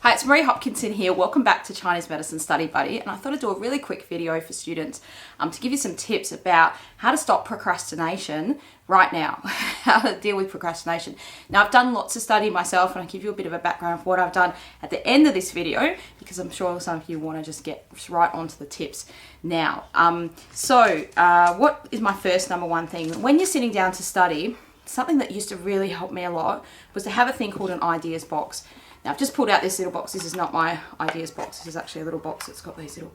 Hi, it's Marie Hopkinson here. Welcome back to Chinese Medicine Study Buddy, and I thought I'd do a really quick video for students to give you some tips about how to stop procrastination right now, how to deal with procrastination. Now, I've done lots of study myself, and I'll give you a bit of a background of what I've done at the end of this video, because I'm sure some of you want to just get right onto the tips now. What is my first number one thing? When you're sitting down to study, something that used to really help me a lot was to have a thing called an ideas box. Now, I've just pulled out this little box. This is not my ideas box. This is actually a little box that's got these little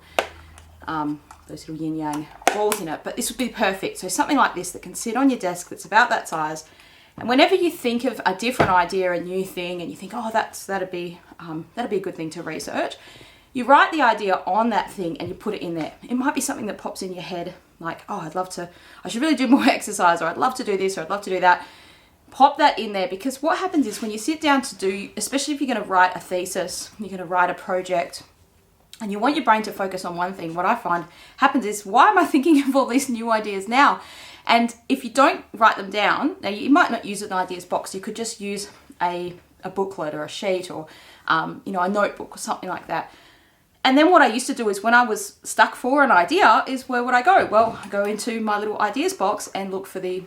yin yang balls in it. But this would be perfect. So something like this that can sit on your desk that's about that size. And whenever you think of a different idea, a new thing, and you think, oh, that'd be a good thing to research, you write the idea on that thing and you put it in there. It might be something that pops in your head, like, oh, I should really do more exercise, or I'd love to do this, or I'd love to do that. Pop that in there, because what happens is when you sit down to do, especially if you're going to write a thesis, you're going to write a project, and you want your brain to focus on one thing, what I find happens is, why am I thinking of all these new ideas now? And if you don't write them down, now you might not use an ideas box, you could just use a booklet or a sheet or a notebook or something like that. And then what I used to do is, when I was stuck for an idea, is where would I go? Well, I go into my little ideas box and look for the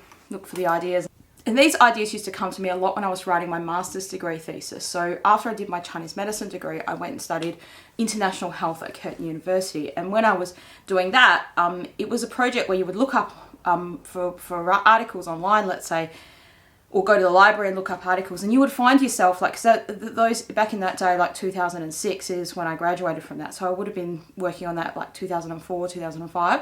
ideas. And these ideas used to come to me a lot when I was writing my master's degree thesis. So after I did my Chinese medicine degree, I went and studied international health at Curtin University. And when I was doing that, it was a project where you would look up for articles online, let's say, or go to the library and look up articles, and you would find yourself, like, so those back in that day, like 2006 is when I graduated from that. So I would have been working on that like 2004, 2005.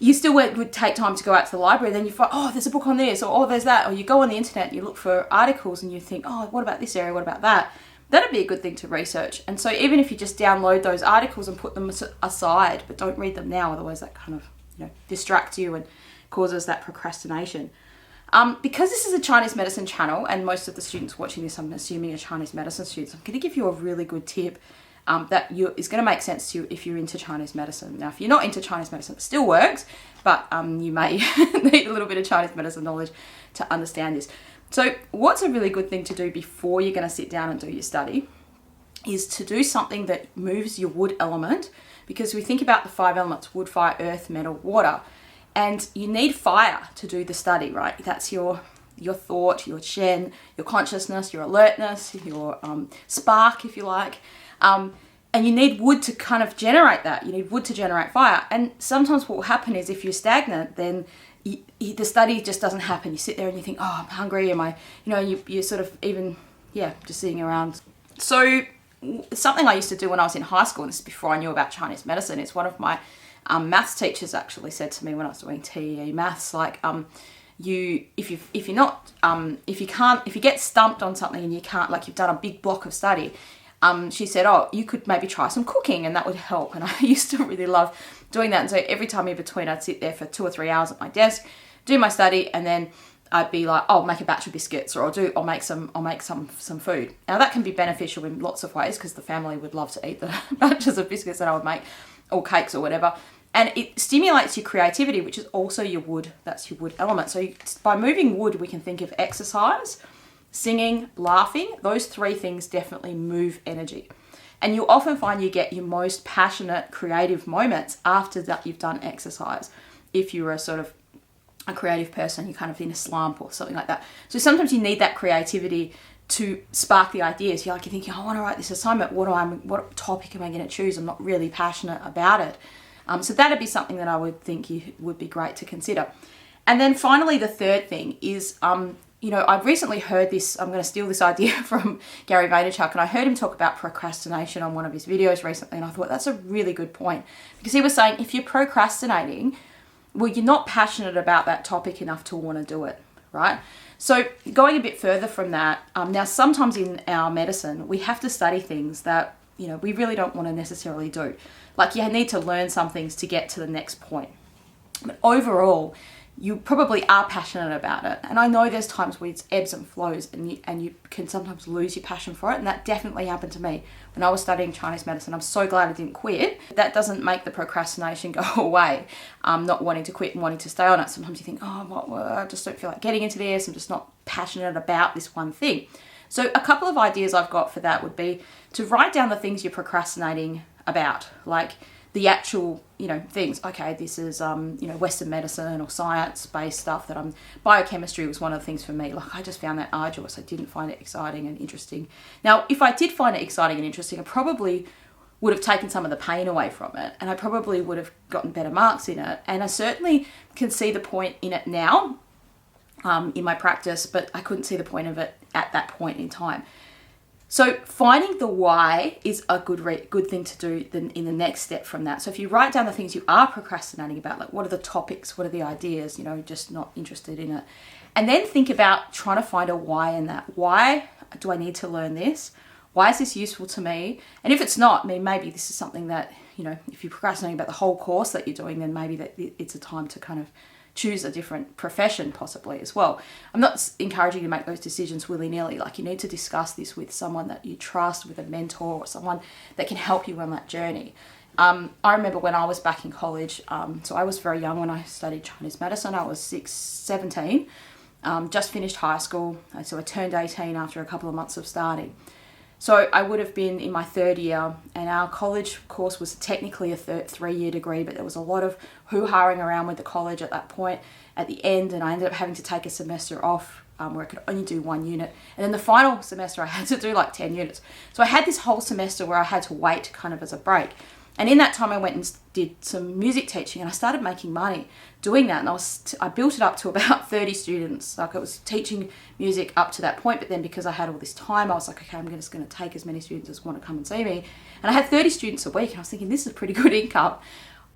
You still would take time to go out to the library, then you find, oh, there's a book on this, or oh, there's that, or you go on the internet and you look for articles and you think, oh, what about this area, what about that? That'd be a good thing to research. And so even if you just download those articles and put them aside, but don't read them now, otherwise that kind of distracts you and causes that procrastination. Because this is a Chinese medicine channel, and most of the students watching this, I'm assuming, are Chinese medicine students, I'm going to give you a really good tip that is going to make sense to you if you're into Chinese medicine. Now, if you're not into Chinese medicine, it still works, but you may need a little bit of Chinese medicine knowledge to understand this. So what's a really good thing to do before you're going to sit down and do your study is to do something that moves your wood element, because we think about the 5 elements: wood, fire, earth, metal, water, and you need fire to do the study, right? That's your thought, your shen, your consciousness, your alertness, your spark, if you like. And you need wood to kind of generate that. You need wood to generate fire. And sometimes what will happen is, if you're stagnant, then the study just doesn't happen. You sit there and you think, oh, I'm hungry. You're sort of just sitting around. So something I used to do when I was in high school, and this is before I knew about Chinese medicine, is one of my maths teachers actually said to me when I was doing TEE maths, like, if you get stumped on something and you can't, like, you've done a big block of study, she said, oh, you could maybe try some cooking and that would help. And I used to really love doing that. And so every time in between, I'd sit there for 2 or 3 hours at my desk, do my study, and then I'd be like, oh, I'll make a batch of biscuits, or I'll make some food. Now that can be beneficial in lots of ways, because the family would love to eat the batches of biscuits that I would make, or cakes or whatever. And it stimulates your creativity, which is also your wood. That's your wood element. So by moving wood, we can think of exercise, singing, laughing. Those 3 things definitely move energy. And you'll often find you get your most passionate, creative moments after that you've done exercise. If you're a sort of a creative person, you're kind of in a slump or something like that. So sometimes you need that creativity to spark the ideas. You're thinking, I want to write this assignment. What topic am I going to choose? I'm not really passionate about it. So that'd be something that I would think would be great to consider. And then finally, the third thing is, I've recently heard this, I'm going to steal this idea from Gary Vaynerchuk, and I heard him talk about procrastination on one of his videos recently, and I thought that's a really good point, because he was saying, if you're procrastinating, well, you're not passionate about that topic enough to want to do it, right? So going a bit further from that, now sometimes in our medicine, we have to study things that, we really don't want to necessarily do. Like, you need to learn some things to get to the next point. But overall, you probably are passionate about it. And I know there's times where it's ebbs and flows, and you can sometimes lose your passion for it. And that definitely happened to me when I was studying Chinese medicine. I'm so glad I didn't quit. That doesn't make the procrastination go away. Not wanting to quit and wanting to stay on it. Sometimes you think, I just don't feel like getting into this. I'm just not passionate about this one thing. So a couple of ideas I've got for that would be to write down the things you're procrastinating about, like the actual, things. Okay, this is, Western medicine or science-based stuff that biochemistry was one of the things for me. Like, I just found that arduous. I didn't find it exciting and interesting. Now, if I did find it exciting and interesting, I probably would have taken some of the pain away from it, and I probably would have gotten better marks in it. And I certainly can see the point in it now, in my practice, but I couldn't see the point of it at that point in time. So finding the why is a good thing to do in the next step from that. So if you write down the things you are procrastinating about, like what are the topics, what are the ideas, just not interested in it. And then think about trying to find a why in that. Why do I need to learn this? Why is this useful to me? And if it's not, maybe this is something that, if you're procrastinating about the whole course that you're doing, then maybe that it's a time to kind of choose a different profession possibly as well. I'm not encouraging you to make those decisions willy-nilly. Like, you need to discuss this with someone that you trust, with a mentor or someone that can help you on that journey. I remember when I was back in college, so I was very young when I studied Chinese medicine. I was 17, just finished high school. So I turned 18 after a couple of months of starting. So I would have been in my third year, and our college course was technically a 3-year degree, but there was a lot of hoo-haing around with the college at that point at the end, and I ended up having to take a semester off where I could only do 1 unit. And then the final semester I had to do like 10 units. So I had this whole semester where I had to wait kind of as a break. And in that time I went and did some music teaching, and I started making money doing that. And I built it up to about 30 students. Like, I was teaching music up to that point, but then because I had all this time, I was like, okay, I'm just going to take as many students as want to come and see me. And I had 30 students a week, and I was thinking, this is pretty good income.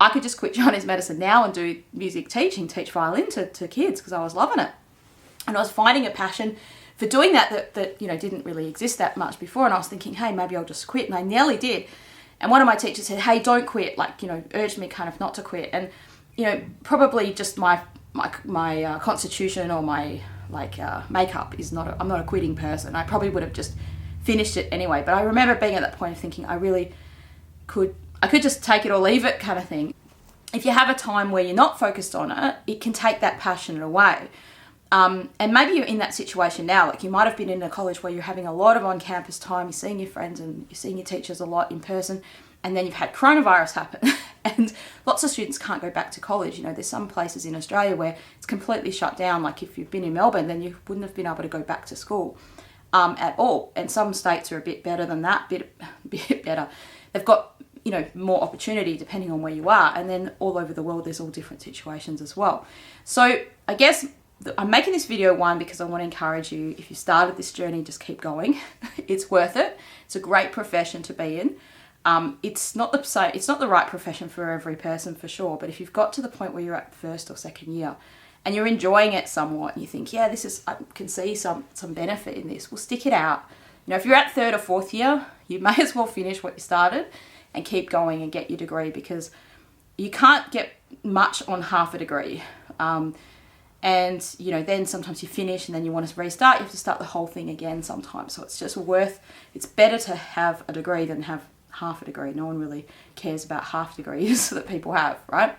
I could just quit Chinese medicine now and do music teaching, teach violin to kids, because I was loving it. And I was finding a passion for doing that didn't really exist that much before. And I was thinking, hey, maybe I'll just quit. And I nearly did. And one of my teachers said, hey, don't quit, urged me kind of not to quit. And, probably just my constitution or my makeup is I'm not a quitting person. I probably would have just finished it anyway. But I remember being at that point of thinking I could just take it or leave it kind of thing. If you have a time where you're not focused on it, it can take that passion away. And maybe you're in that situation now. Like, you might have been in a college where you're having a lot of on-campus time, you're seeing your friends and you're seeing your teachers a lot in person, and then you've had coronavirus happen and lots of students can't go back to college. There's some places in Australia where it's completely shut down. Like, if you've been in Melbourne, then you wouldn't have been able to go back to school at all. And some states are a bit better than that, bit better. They've got, more opportunity depending on where you are. And then all over the world, there's all different situations as well. So I guess I'm making this video, one, because I want to encourage you, if you started this journey, just keep going. It's worth it. It's a great profession to be in. It's not the right profession for every person, for sure. But if you've got to the point where you're at first or second year and you're enjoying it somewhat, and you think, yeah, I can see some benefit in this, well, stick it out. If you're at third or fourth year, you may as well finish what you started and keep going and get your degree, because you can't get much on half a degree. And, then sometimes you finish and then you want to restart. You have to start the whole thing again sometimes. So it's better to have a degree than have half a degree. No one really cares about half degrees that people have, right?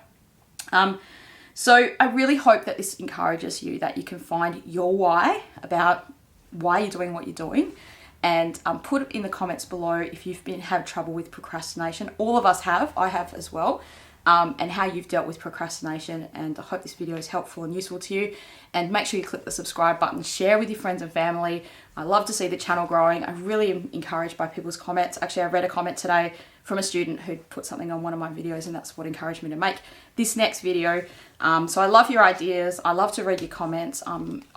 So I really hope that this encourages you, that you can find your why about why you're doing what you're doing. And put it in the comments below if you've had trouble with procrastination. All of us have. I have as well. And how you've dealt with procrastination. And I hope this video is helpful and useful to you. And make sure you click the subscribe button, share with your friends and family. I love to see the channel growing. I really am encouraged by people's comments. Actually, I read a comment today from a student who put something on one of my videos, and that's what encouraged me to make this next video. So I love your ideas. I love to read your comments.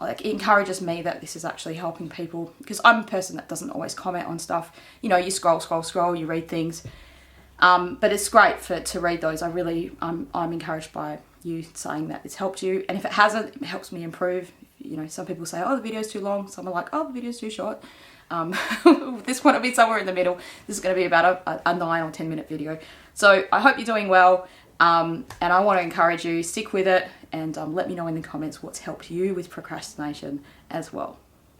It encourages me that this is actually helping people, because I'm a person that doesn't always comment on stuff. You scroll, you read things. But it's great to read those. I'm encouraged by you saying that it's helped you. And if it hasn't, it helps me improve. Some people say, oh, the video's too long. Some are like, oh, the video's too short. This one will be somewhere in the middle. This is going to be about a 9 or 10 minute video. So I hope you're doing well. And I want to encourage you, stick with it, and let me know in the comments what's helped you with procrastination as well.